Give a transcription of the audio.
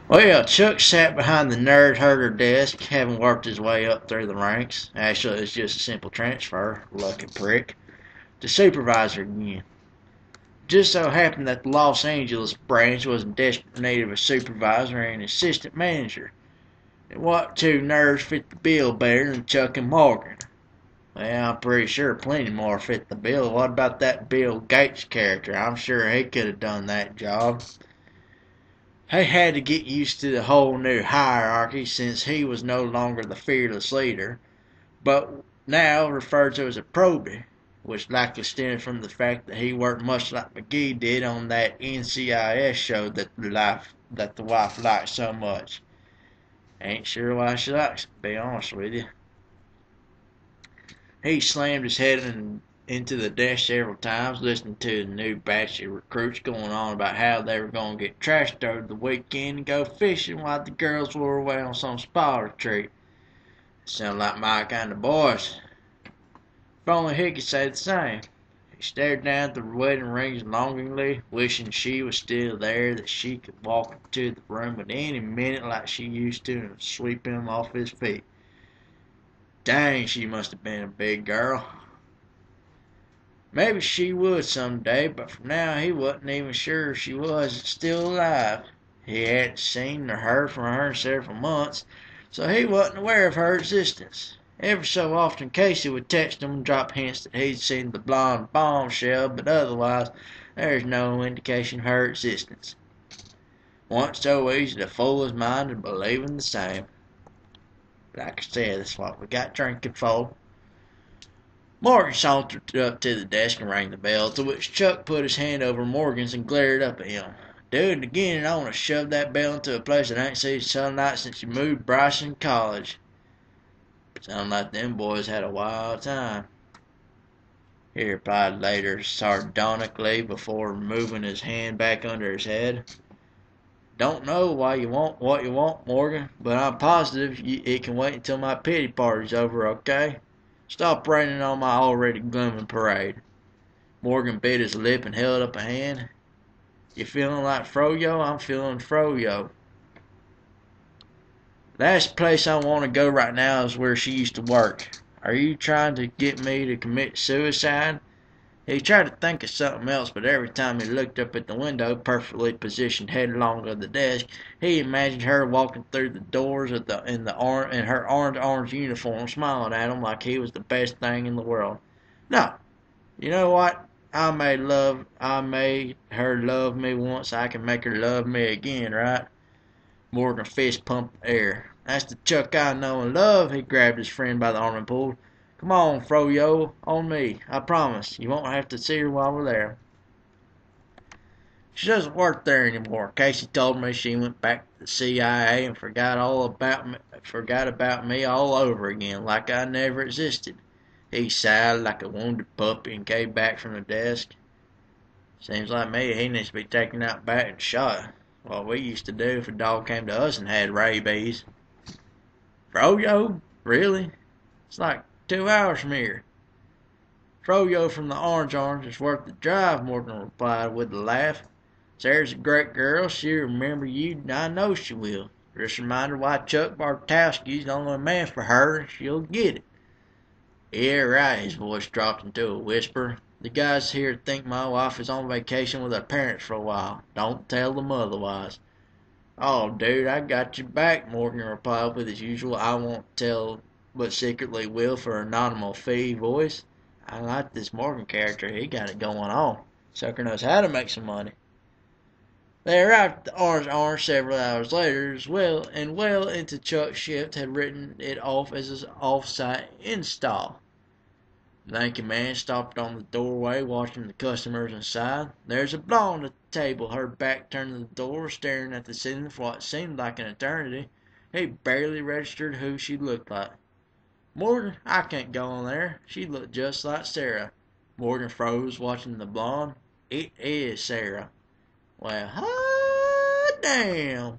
Well, Chuck sat behind the nerd herder desk, having worked his way up through the ranks. Actually, it's just a simple transfer, lucky prick, to supervisor again. Just so happened that the Los Angeles branch was in desperate need of a supervisor and assistant manager. And what two nerds fit the bill better than Chuck and Morgan? Well, I'm pretty sure plenty more fit the bill. What about that Bill Gates character? I'm sure he could have done that job. He had to get used to the whole new hierarchy since he was no longer the fearless leader, but now referred to as a probie, which likely stemmed from the fact that he worked much like McGee did on that NCIS show that the wife liked so much. Ain't sure why she likes it, to be honest with you. He slammed his head into the desk several times, listening to the new batch of recruits going on about how they were going to get trashed over the weekend and go fishing while the girls were away on some spa retreat. Sound like my kind of boys. If only he could say the same. He stared down at the wedding rings longingly, wishing she was still there, that she could walk into the room at any minute like she used to and sweep him off his feet. Dang, she must have been a big girl. Maybe she would some day, but for now he wasn't even sure she was still alive. He hadn't seen or heard from her in several months, so he wasn't aware of her existence. Every so often Casey would text him and drop hints that he'd seen the blonde bombshell, but otherwise there's no indication of her existence. Once so easy to fool his mind into believing the same. Like I said, that's what we got drinking for. Morgan sauntered up to the desk and rang the bell, to which Chuck put his hand over Morgan's and glared up at him. Do it again and I want to shove that bell into a place that ain't seen sunlight since you moved Bryson College. Sound like them boys had a wild time, he replied later sardonically before moving his hand back under his head. Don't know why you want what you want, Morgan, but I'm positive it can wait until my pity party's over, okay? Stop raining on my already glooming parade. Morgan bit his lip and held up a hand. You feeling like Froyo? I'm feeling Froyo. Last place I want to go right now is where she used to work. Are you trying to get me to commit suicide? He tried to think of something else, but every time he looked up at the window, perfectly positioned headlong of the desk, he imagined her walking through the doors in her orange uniform, smiling at him like he was the best thing in the world. No, you know what? I made her love me once. I can make her love me again, right? Morgan fist pumped air. That's the Chuck I know and love. He grabbed his friend by the arm and pulled. Come on, Froyo, on me. I promise. You won't have to see her while we're there. She doesn't work there anymore. Casey told me she went back to the CIA and forgot about me all over again, like I never existed. He sighed like a wounded puppy and came back from the desk. Seems like me he needs to be taken out back and shot. What we used to do if a dog came to us and had rabies. Froyo? Really? It's like 2 hours from here. Froyo from the Orange is worth the drive, Morgan replied with a laugh. Sarah's a great girl. She'll remember you, and I know she will. Just remind her why Chuck Bartowski's the only man for her, and she'll get it. Yeah, right, his voice dropped into a whisper. The guys here think my wife is on vacation with her parents for a while. Don't tell them otherwise. Oh, dude, I got your back, Morgan replied with his usual I won't tell but secretly will for a nominal fee voice. I like this Morgan character. He got it going on. Sucker knows how to make some money. They arrived at the Orange several hours later as well, and well into Chuck's shift had written it off as his off-site install. The lanky man stopped on the doorway, watching the customers inside. There's a blonde at the table, her back turned to the door, staring at the ceiling for what seemed like an eternity. He barely registered who she looked like. Morgan, I can't go in there. She looked just like Sarah. Morgan froze, watching the blonde. It is Sarah. Well, hot damn.